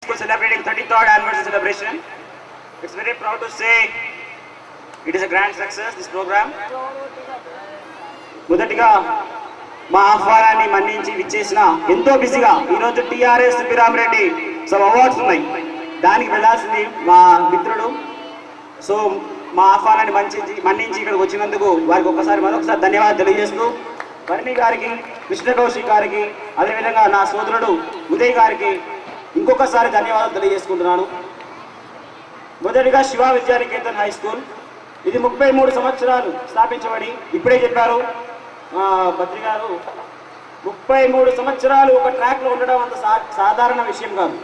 celebrating 33rd anniversary celebration. It's very proud to say it is a grand success, this program. మొదటిగా మా ఆహ్వానాన్ని మన్నించి విచ్చేసిన ఎంతో బిజీగా ఈరోజు టీఆర్ఎస్ బిరామరెడ్డి సమ్ అవార్డ్స్ ఉన్నాయి, దానికి వెళ్ళాల్సింది మా మిత్రుడు. సో మా ఆహ్వానాన్ని మన్నించి ఇక్కడికి వచ్చినందుకు వారికి మరొకసారి ధన్యవాదాలు తెలియజేస్తూ వర్ణి గారికి, కృష్ణ కౌశిక్ గారికి, అదేవిధంగా నా సోదరుడు ఉదయ్ గారికి ఇంకొకసారి ధన్యవాదాలు తెలియజేసుకుంటున్నాను. మొదటిగా శివ విద్యానికేతన్ హై స్కూల్, ఇది 33 సంవత్సరాలు స్థాపించబడి, ఇప్పుడే చెప్పారు బద్రి గారు, 33 సంవత్సరాలు ఒక ట్రాక్లో ఉండడం అంత సాధారణ విషయం కాదు.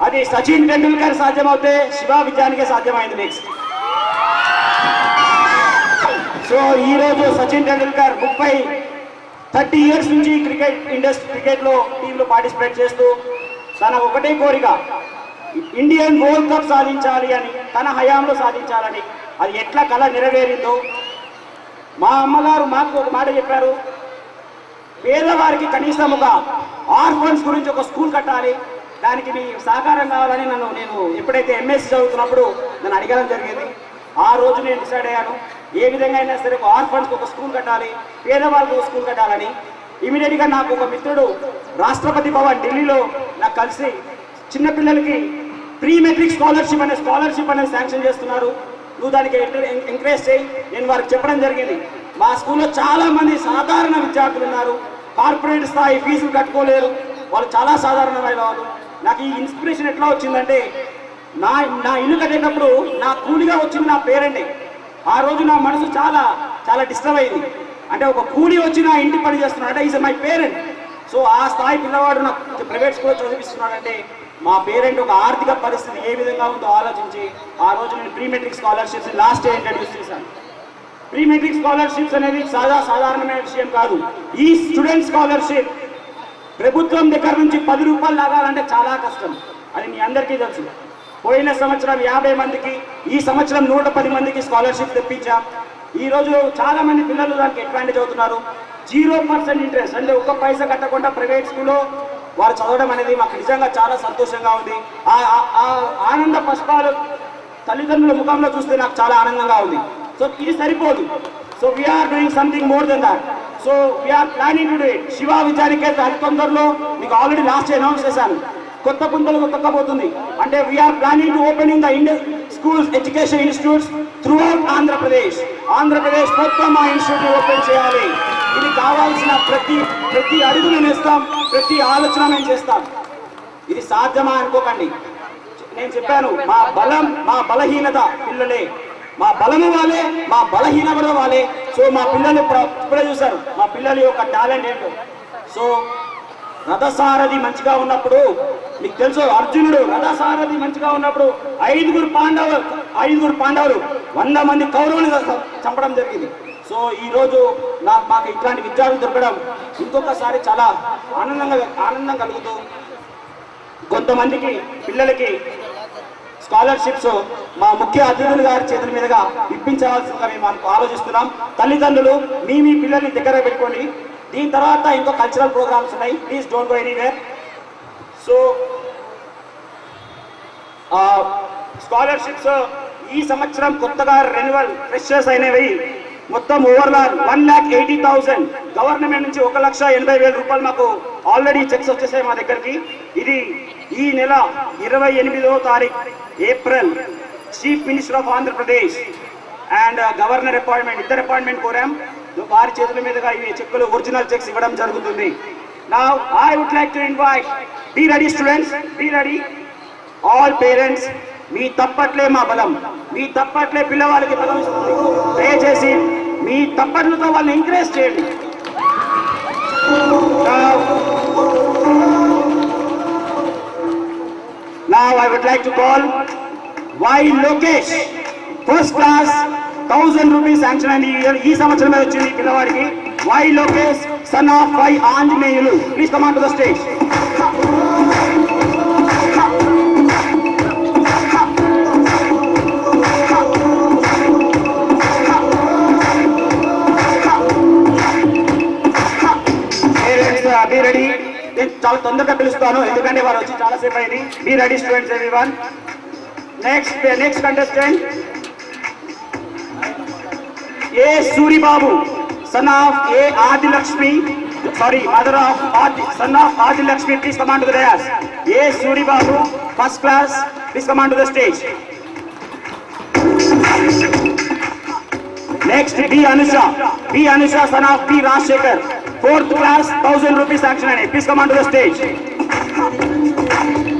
అది సచిన్ టెండూల్కర్ సాధ్యమవుతే శివ విద్యానికే సాధ్యమైంది నెక్స్ట్. సో ఈరోజు సచిన్ టెండూల్కర్ 30 ఇయర్స్ నుంచి క్రికెట్లో టీంలో పార్టిసిపేట్ చేస్తూ తన ఒకటే కోరిక ఇండియన్ వరల్డ్ కప్ సాధించాలి అని, తన హయాంలో సాధించాలని. అది ఎట్లా కళ నెరవేరిందో మా అమ్మగారు మాకు ఒక మాట చెప్పారు, పేదవారికి కనీసం ఒక ఆర్ఫన్స్ గురించి ఒక స్కూల్ కట్టాలి, దానికి మీ సహకారం కావాలని నేను ఎప్పుడైతే ఎంఎస్సీ చదువుతున్నప్పుడు నన్ను అడగడం జరిగింది. ఆ రోజు నేను డిసైడ్ అయ్యాను, ఏ విధంగా అయినా సరే ఒక ఆర్ఫన్స్కి ఒక స్కూల్ కట్టాలి, పేదవాళ్ళకి ఒక స్కూల్ కట్టాలని. ఇమీడియట్గా నాకు ఒక మిత్రుడు రాష్ట్రపతి భవన్ ఢిల్లీలో నాకు కలిసి చిన్నపిల్లలకి ప్రీ మెట్రిక్ స్కాలర్షిప్ అనేది శాంక్షన్ చేస్తున్నారు, నువ్వు దానికి ఎంకరేజ్ చేయి. నేను వారికి చెప్పడం జరిగింది. మా స్కూల్లో చాలామంది సాధారణ విద్యార్థులు ఉన్నారు, కార్పొరేట్ స్థాయి ఫీజులు కట్టుకోలేరు, వాళ్ళు చాలా సాధారణమైన వాళ్ళు. నాకు ఈ ఇన్స్పిరేషన్ ఎట్లా వచ్చిందంటే, నా ఇల్లు కట్టేటప్పుడు నా కూలిగా వచ్చింది నా పేరెంటే. ఆ రోజు నా మనసు చాలా చాలా డిస్టర్బ్ అయింది. అంటే ఒక కూలి వచ్చి నా ఇంటి పని చేస్తున్నాడు అంటే ఈజ్ మై పేరెంట్. సో ఆ స్థాయి పిల్లవాడు నాకు ప్రైవేట్ స్కూల్లో చదివిస్తున్నాడంటే మా పేరెంట్ ఒక ఆర్థిక పరిస్థితి ఏ విధంగా ఉందో ఆలోచించి ఆ రోజు నేను pre matric scholarships last year introduce చేశాను. ప్రీ మెట్రిక్ స్కాలర్షిప్స్ అనేది సాధారణమైన విషయం కాదు. ఈ స్టూడెంట్ స్కాలర్షిప్ ప్రభుత్వం దగ్గర నుంచి 10 రూపాయలు లాగాలంటే చాలా కష్టం, అది మీ అందరికీ తెలుసు. పోయిన సంవత్సరం 50 మందికి, ఈ సంవత్సరం 110 మందికి స్కాలర్షిప్ తెప్పించాం. ఈరోజు చాలా మంది పిల్లలు దానికి అడ్వాంటేజ్ అవుతున్నారు. 0% ఇంట్రెస్ట్, అంటే ఒక్క పైసా కట్టకుండా ప్రైవేట్ స్కూల్లో వారు చదవడం అనేది మాకు నిజంగా చాలా సంతోషంగా ఉంది. ఆ ఆనంద పుష్పాలు తల్లిదండ్రుల ముఖంలో చూస్తే నాకు చాలా ఆనందంగా ఉంది. సో ఇది సరిపోదు. So we're doing something more than that. So we're planning to do it. Shiva Vidyaniketan అతి తొందరలో మీకు ఆల్రెడీ లాస్ట్ అనౌన్స్ చేశాను, కొత్త పుంతలు తొక్కబోతుంది. అంటే we're planning to opening the schools education institutes throughout Andhra Pradesh మొత్తం మా ఇన్స్టిట్యూట్ ఓపెన్ చేయాలి. ఇది కావాల్సిన ప్రతి అడుగు మేము వేస్తాం, ప్రతి ఆలోచన మేము చేస్తాం. ఇది సాధ్యమా అనుకోకండి. నేను చెప్పాను, మా బలహీనత పిల్లలే, మా బలము వాళ్ళే, మా బలహీనత వాళ్ళే. సో మా పిల్లలు ఇప్పుడే చూశారు మా పిల్లల యొక్క టాలెంట్ ఏంటో. సో రథసారథి మంచిగా ఉన్నప్పుడు, మీకు తెలుసు అర్జునుడు రథసారథి మంచిగా ఉన్నప్పుడు 5 పాండవులు 100 మంది కౌరవులు చంపడం జరిగింది. సో ఈరోజు మాకు ఇట్లాంటి విద్యార్థులు దొరకడం ఇంకొకసారి చాలా ఆనందం కలుగుతూ, కొంతమందికి పిల్లలకి స్కాలర్షిప్స్ మా ముఖ్య అతిథులు గారి చేతుల మీదుగా ఇప్పించవలసిందిగా మేము ఆలోచిస్తున్నాం. తల్లిదండ్రులు మీ పిల్లల్ని దగ్గర పెట్టుకోండి. దీని తర్వాత ఇంకో కల్చరల్ ప్రోగ్రామ్స్ ఉన్నాయి, please don't go anywhere. So scholarships ఈ సంవత్సరం కొత్తగా రెన్యువల్ ఫ్రెషర్స్ అయినవి మొత్తం ఓవరాల్ 1,80,000. గవర్నమెంట్ నుంచి 1,80,000 రూపాయలు మాకు ఆల్రెడీ చెక్స్ వచ్చేసాయి మా దగ్గరికి. ఇది ఈ నెల 28వ తారీఖు April chief minister of Andhra Pradesh and governor appointment, ఇద్దరు అపాయింట్మెంట్ కోరాం. వారి చేతుల మీదుగా ఈ చెక్కులు ఒరిజినల్ చెక్స్ ఇవ్వడం జరుగుతుంది. Now I would like to invite, be ready students, be ready. All parents, మీ తప్పట్లే మా బలం, మీ తప్పట్లే పిల్లవాళ్ళకి బలం ఇస్తుంది. దయచేసి మీ తప్పట్లతో వాళ్ళని ఎంకరేజ్ చేయండి. Now I would like to call Y Lokesh, first class, 1000 rupees sanction and ఈ సంవత్సరమే వచ్చింది పిల్లవాడికి. Y Lokesh, son of Y Anjaneyulu, please come on to the stage. Parents, be ready. చాలా తొందరగా పిలుస్తాను, ఎందుకంటే వారు వచ్చి చాలాసేపు అయింది. Be ready students everyone. Next contestant A Suribabu, son of A Adilakshmi, sorry, mother of son of Adilakshmi, please come on to the dais. A Suribabu, first class, please come on to the stage. Next, B Anusha, son of B Rajshekhar, fourth class, 1000 rupees sanction, please come on to the stage.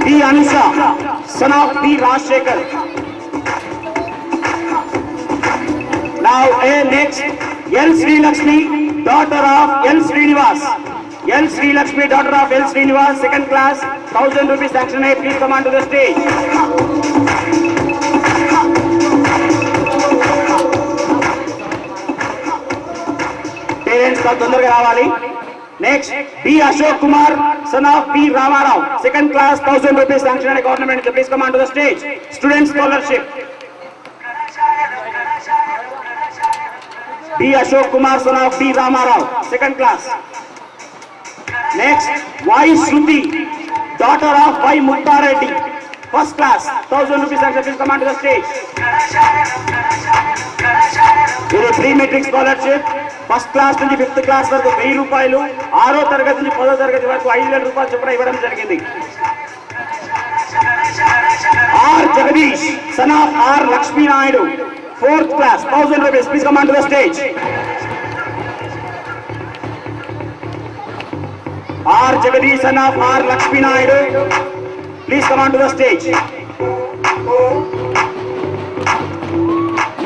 B Anusha, son of B Rajshekhar. Now, next, L Sri Lakshmi, daughter of L Srinivas. L Sri Lakshmi, daughter of L Srinivas, second class, 1000 rupees sanction. Please come on to the stage. Parents ka tondorga ravali. Next, B Ashok Kumar, son of B Ramarao, second class, 1000 rupees sanction. Government, please come on to the stage. Student scholarship. B Ashok Kumar, son of B Ramarao, second class. Next, Y Shruti, daughter of Y Mutta Reddy, first class, 1000 rupees sanction. Please come on to the stage. This is pre-matric scholarship. First class నుంచి 5th class వరకు 1000 రూపాయలు, 6వ తరగతి నుంచి 10వ తరగతి వరకు 5000 రూపాయలు చొప్పున ఇవ్వడం జరిగింది. R Jagadish, son of R Lakshmi Naidu, 4th class, 1000 rupees. Please come on to the stage. R Jagadish, son of R Lakshmi Naidu, please come on to the stage.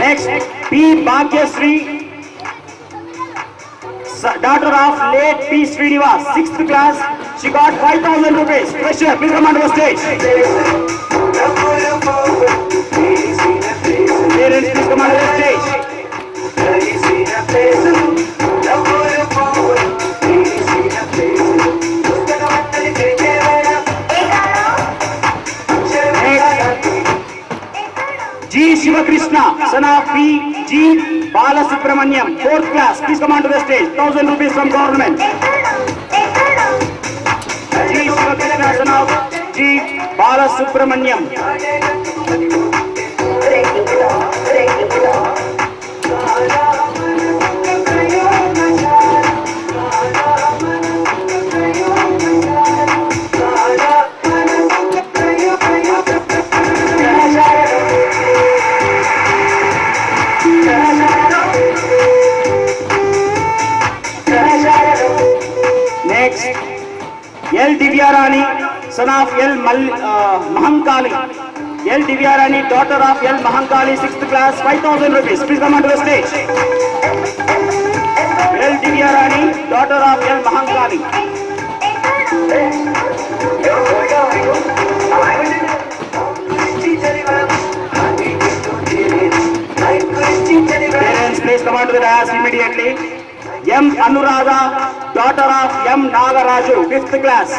Next, P Bhagyasri, daughter of late P Srinivas, 6th class, she got 5000 rupees. Pressure, please come on to the stage. Parents, please come on to the stage. G Shiva Krishna, son of P G Balasubramaniam, 4th class, please come on to the stage. 1000 rupees from government. G Shiva Krishna, son of G Balasubramaniam. Next, L Divyarani, son of L Mahankali. L Divyarani, daughter of L Mahankali, 6th class, 5000 rupees. Please come on to the stage. L Divyarani, daughter of L Mahankali. Parents, please come on to the dais immediately. M Anuradha, daughter of M Nagaraju, 5th class,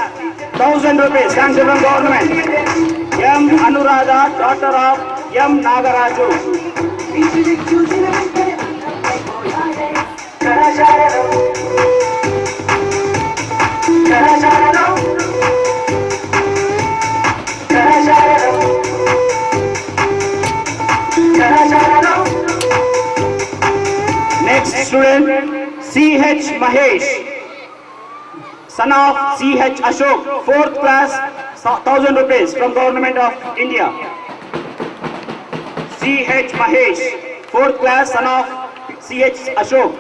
1000 rupees, sanction from government. M Anuradha, daughter of M Nagaraju. Next student, C.H. Mahesh, son of C.H. Ashok, 4th class, 1000 rupees from Government of India. C.H. Mahesh, 4th class, son of C.H. Ashok.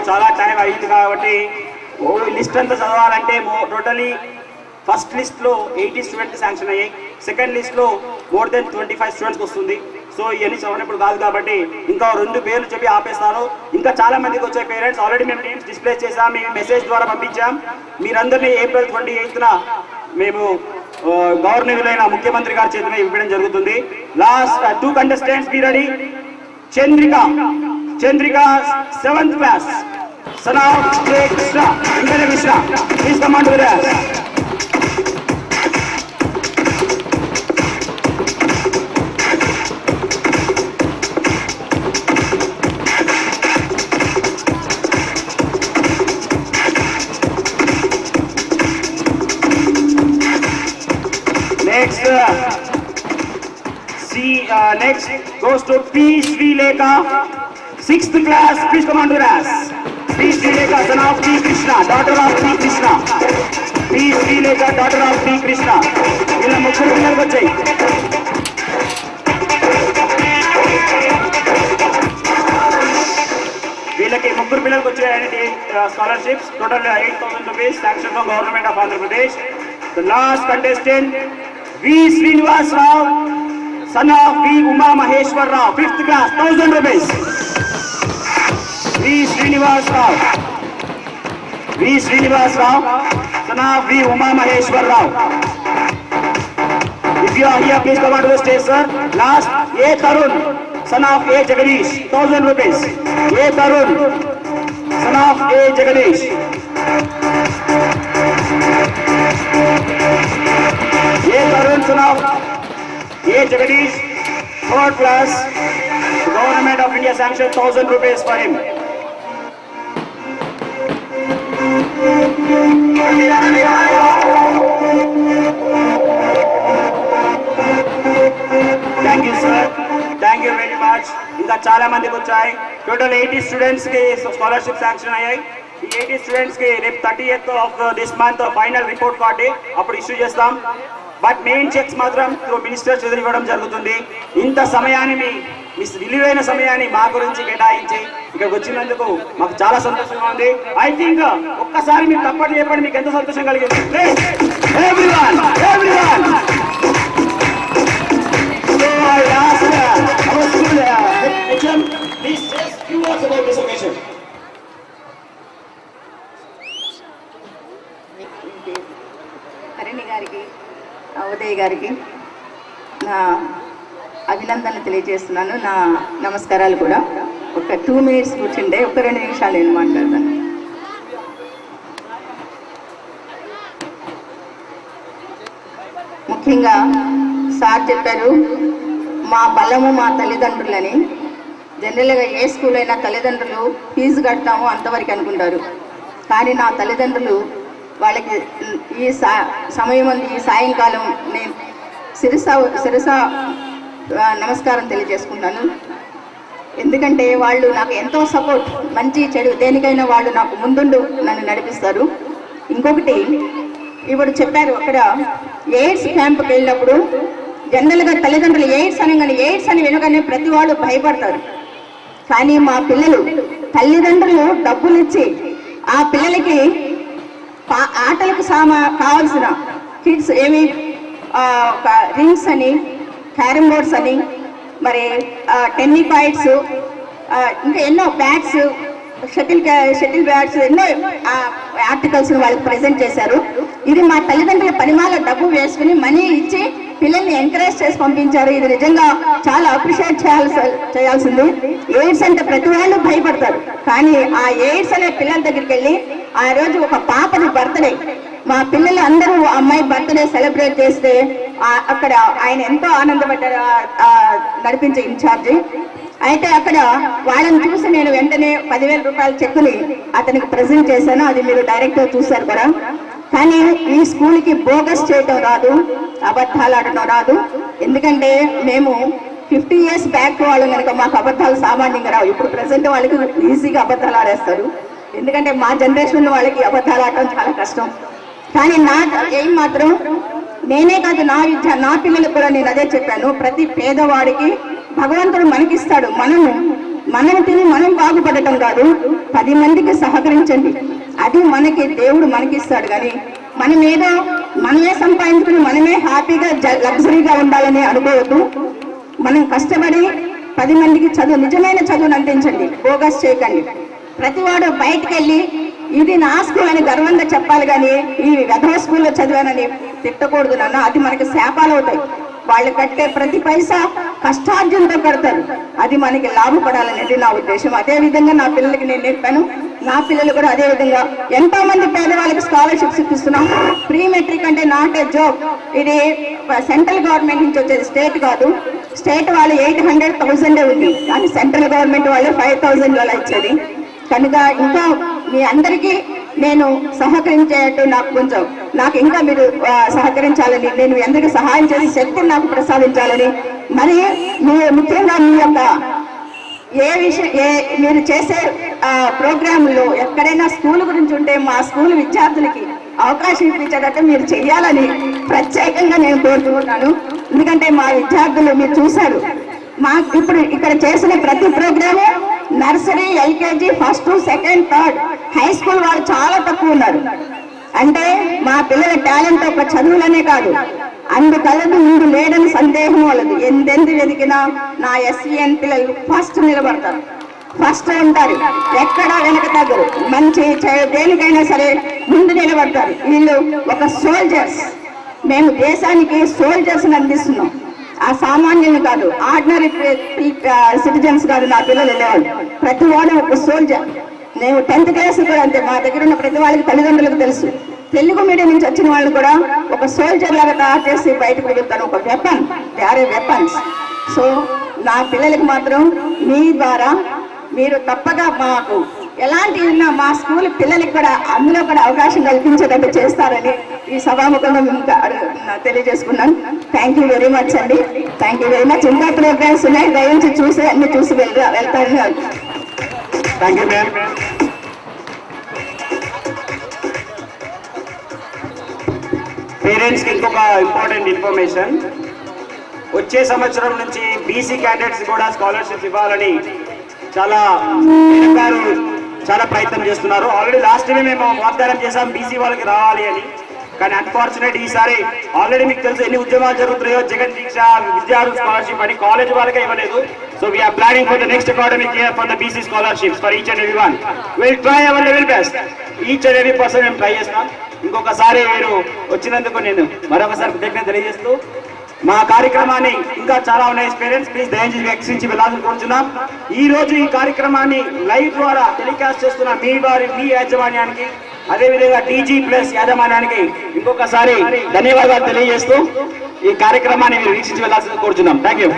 చాలా time అయింది కాబట్టి list అంతా చదవాలంటే totally first లిస్ట్లో 80 students sanction అయ్యాయి, second లిస్ట్లో more than 25 students వస్తుంది. So ఇవన్నీ చదివినప్పుడు కాదు కాబట్టి ఇంకా 2 పేర్లు చెప్పి ఆపేస్తాను. ఇంకా చాలా మందికి వచ్చే పేరెంట్స్ ఆల్రెడీ మేము నేమ్స్ డిస్ప్లే చేసాం, మీ మెసేజ్ ద్వారా పంపించాం. మీరందరినీ April 28న మేము గవర్నరులైన ముఖ్యమంత్రి గారి చేతిలో ఇవ్వడం జరుగుతుంది. Last 2 contestants be ready. Chandrika 7th class, son of K. Krishna, Indra Krishna, please come on to the dais. Next goes to P. Srilekha, 6th class. Please come on to the dais. P. Srilekha, son of P. Krishna, daughter of P. Krishna. P. Srilekha, daughter of P. Krishna. ఇలా ముగ్గురు పిల్లలకు వచ్చాయి. వీళ్ళకి ముగ్గురు పిల్లలకు వచ్చాయండి scholarships. Total 8,000 rupees sanction from Government of Andhra Pradesh. The last contestant V. Srinivas Rao, son of V. Uma Maheshwar Rao, 5th class, 1,000 rupees. V. Srinivas Rao, son of V. Uma Maheshwar Rao. If you are here, please come on to the stage, sir. Last, A. Tarun, son of A. Jagadish, 1,000 rupees. A. Tarun, son of A. Jagadish. A. Tarun, son of A. Jagadish, 3rd class, Government of India sanctioned 1,000 rupees for him. Thank you, sir. Thank you very much. ఇంకా చాలా మందికి వచ్చాయి. Total 80 students కి scholarship sanction అయ్యాయి. ఈ 80 students కి రేపు 30th of this month final report card అప్పుడు ఇష్యూ చేస్తాం. బట్ మెయిన్ చెక్స్ మాత్రం మినిస్టర్ చదివి ఇవ్వడం జరుగుతుంది. ఇంత సమయాన్ని మీ విలువైన సమయాన్ని మా గురించి కేటాయించి ఇక్కడికి వచ్చినందుకు మాకు చాలా సంతోషంగా ఉంది. ఐ థింక్ ఒక్కసారి మీరు తప్పని చెప్పండి, మీకు ఎంత సంతోషం కలిగింది. Everyone. So I ask our school HM, please say few words about this occasion. Harini గారికి, ఉదయ్ గారికి నా అభినందనలు తెలియజేస్తున్నాను. నా నమస్కారాలు కూడా. ఒక 2 minutes కూర్చుంటే ఒక 2 నిమిషాలు నేను మాట్లాడతాను. ముఖ్యంగా సార్ చెప్పారు మా బలము మా తల్లిదండ్రులని. జనరల్గా ఏ స్కూల్ అయినా తల్లిదండ్రులు ఫీజు కడతాము అంతవరకు అనుకుంటారు. కానీ నా తల్లిదండ్రులు వాళ్ళకి ఈ సమయం ఈ సాయంకాలం నేను శిరస నమస్కారం తెలియజేసుకుంటాను. ఎందుకంటే వాళ్ళు నాకు ఎంతో సపోర్ట్, మంచి చెడు దేనికైనా వాళ్ళు నాకు ముందుండు నన్ను నడిపిస్తారు. ఇంకొకటి ఇప్పుడు చెప్పారు, అక్కడ ఎయిడ్స్ క్యాంప్కి వెళ్ళినప్పుడు జనరల్గా తల్లిదండ్రులు ఎయిడ్స్ అని వినగానే ప్రతి వాళ్ళు భయపడతారు. కానీ మా పిల్లలు తల్లిదండ్రులు డబ్బులు ఇచ్చి ఆ పిల్లలకి ఆటలకు కావాల్సిన కిడ్స్ ఏమి రింగ్స్ అని, క్యారమ్ బోర్డ్స్ అని, మరి టెన్నికాయిడ్స్, ఇంకా ఎన్నో బ్యాట్స్, షటిల్ బ్యాట్స్, ఎన్నో ఆర్టికల్స్ వాళ్ళకి ప్రజెంట్ చేశారు. ఇది మా తల్లిదండ్రుల పనిమాల డబ్బు వేసుకుని మనీ ఇచ్చి పిల్లల్ని ఎంకరేజ్ చేసి పంపించారు. ఇది నిజంగా చాలా అప్రిషియేట్ చేయాల్సింది. ఎయిడ్స్ అంటే ప్రతి వాళ్ళు భయపడతారు, కానీ ఆ ఎయిడ్స్ అనే పిల్లల దగ్గరికి వెళ్ళి ఆ రోజు ఒక పాపని బర్త్డే, మా పిల్లలు అందరూ అమ్మాయి బర్త్డే సెలబ్రేట్ చేస్తే అక్కడ ఆయన ఎంతో ఆనందపడ్డారు, నడిపించే ఇన్ఛార్జి. అయితే అక్కడ వాళ్ళని చూసి నేను వెంటనే 10,000 రూపాయల చెక్కుని అతనికి ప్రజెంట్ చేశాను. అది మీరు డైరెక్ట్గా చూశారు కూడా. కానీ ఈ స్కూల్కి బోగస్ చేయటం రాదు, అబద్ధాలు ఆడటం రాదు. ఎందుకంటే మేము 50 years బ్యాక్ వాళ్ళు కనుక మాకు అబద్ధాలు సామాన్యంగా రావు. ఇప్పుడు ప్రజెంట్ వాళ్ళకి ఈజీగా అబద్ధాలు ఆడేస్తారు. ఎందుకంటే మా జనరేషన్ వాళ్ళకి అబద్ధాలు ఆడటం చాలా కష్టం. కానీ నా ఏం మాత్రం నేనే కాదు, నా పిల్లలకు కూడా నేను అదే చెప్పాను. ప్రతి పేదవాడికి భగవంతుడు మనకిస్తాడు. మనం తిని మనం బాగుపడటం కాదు, 10 మందికి సహకరించండి, అది మనకి దేవుడు మనకిస్తాడు. కానీ మనమే సంపాదించుకుని మనమే హ్యాపీగా లగ్జరీగా ఉండాలని అనుకోవద్దు. మనం కష్టపడి 10 మందికి చదువు, నిజమైన చదువును అందించండి, బోగస్ చేయకండి. ప్రతివాడు బయటకు వెళ్ళి ఇది నా స్కూల్ అని గర్వంగా చెప్పాలి, కానీ ఈ వెధవ స్కూల్లో చదివానని తిట్టకూడదు నాన్న. అది మనకి శాపాలు అవుతాయి. వాళ్ళు కట్టే ప్రతి పైసా కష్టార్జనతో కడతారు, అది మనకి లాభపడాలనేది నా ఉద్దేశం. అదే విధంగా నా పిల్లలకి నేను నేర్పాను. నా పిల్లలు కూడా అదే విధంగా ఎంతో మంది పేదవాళ్ళకి స్కాలర్షిప్స్ ఇప్పిస్తున్నాం. ప్రీ మెట్రిక్ అంటే నాట్ ఏ జోక్. ఇది సెంట్రల్ గవర్నమెంట్ నుంచి వచ్చేది, స్టేట్ కాదు. స్టేట్ వాళ్ళు 800,000 ఉంది, కానీ సెంట్రల్ గవర్నమెంట్ వాళ్ళు 5,000 అలా ఇచ్చేది. కనుక ఇంకా మీ అందరికీ నేను సహకరించేట్టు నాకు ఇంకా మీరు సహకరించాలని, నేను మీ అందరికీ సహాయం చేసి శక్తిని నాకు ప్రసాదించాలని, మరి ముఖ్యంగా మీ యొక్క మీరు చేసే ప్రోగ్రాంలో ఎక్కడైనా స్కూల్ గురించి ఉంటే మా స్కూల్ విద్యార్థులకి అవకాశం ఇప్పించేటట్టు మీరు చెయ్యాలని ప్రత్యేకంగా నేను కోరుకుంటున్నాను. ఎందుకంటే మా విద్యార్థులు మీరు చూశారు, ఇప్పుడు ఇక్కడ చేసిన ప్రతి programme nursery, LKG, first, second, third, high school వాళ్ళు చాలా తక్కువ ఉన్నారు. అంటే మా పిల్లల టాలెంట్ ఒక చదువులనే కాదు, అందుకలదు ఇందు లేడని సందేహం వాళ్ళది. ఎందెందు వెతికినా నా SEN పిల్లలు ఫస్ట్ నిలబడతారు, ఫస్ట్ ఉంటారు, ఎక్కడా వెనక తగ్గరు. మంచి దేనికైనా సరే ముందు నిలబడతారు. వీళ్ళు ఒక సోల్జర్స్. మేము దేశానికి సోల్జర్స్ అందిస్తున్నాం, ఆ సామాన్యులు కాదు, ఆర్డినరీ సిటిజన్స్ కాదు. నా పిల్లలు వెళ్ళేవాళ్ళు ప్రతి వాడు ఒక సోల్జర్. నేను 10th క్లాస్ కూడా అంతే. మా దగ్గర ఉన్న ప్రతి వాళ్ళకి తల్లిదండ్రులకు తెలుసు, తెలుగు మీడియం నుంచి వచ్చిన వాళ్ళు కూడా ఒక సోల్జర్ లాగా తయారు చేసి బయటకు వెళ్తాను, ఒక weapon. They are a weapons. So నా పిల్లలకి మాత్రం మీ ద్వారా మీరు తప్పగా మాకు ఎలాంటి ఉన్నా మా స్కూల్ పిల్లలకి కూడా అందులో కూడా అవకాశం కల్పించేటట్టు చేస్తారని ఈ సభాముఖంగా తెలియజేసుకున్నాను. థ్యాంక్ యూ వెరీ మచ్ అండి. Thank you very much. ఇంకా ప్రోగ్రామ్స్ ఉన్నాయి, దయచేసి చూసి అన్ని చూసి వెళ్తారని. Thank you ma'am. పేరెంట్స్కి ఇంకొక ఇంపార్టెంట్ ఇన్ఫర్మేషన్, వచ్చే సంవత్సరం నుంచి బీసీ క్యాండిడేట్స్ కూడా స్కాలర్షిప్స్ ఇవ్వాలని చాలా ప్రయత్నం చేస్తున్నారు. ఆల్రెడీ లాస్ట్ టైం మేము వాగ్దానం చేసాం బీసీ వాళ్ళకి రావాలి అని, కానీ అన్ఫార్చునేట్ ఈసారి ఆల్రెడీ మీకు తెలుసు ఎన్ని ఉద్యమాలు జరుగుతున్నాయో. జగన్ దీక్ష, విద్యార్థుల స్కాలర్షిప్ అని కాలేజ్ వాళ్ళకే ఇవ్వలేదు. So we're planning for the next academic year for the BC scholarships for each and every one. Will try our level best. Each and every person మేము ట్రై చేస్తాం. ఇంకొకసారి మీరు వచ్చినందుకు నేను మరొకసారి కృతజ్ఞత తెలియజేస్తూ, మా కార్యక్రమాన్ని ఇంకా చాలా ఉన్నాయి. పేరెంట్స్ ప్లీజ్ దయచేసి వీక్షించి వెళ్ళాలని కోరుచున్నాం. ఈ రోజు ఈ కార్యక్రమాన్ని లైవ్ ద్వారా టెలికాస్ట్ చేస్తున్న మీ యాజమాన్యానికి, అదేవిధంగా DG+ యాజమాన్యానికి ఇంకొకసారి ధన్యవాదాలు తెలియజేస్తూ ఈ కార్యక్రమాన్ని మీరు వీక్షించి వెళ్ళాల్సింది కోరుచున్నాం. Thank you.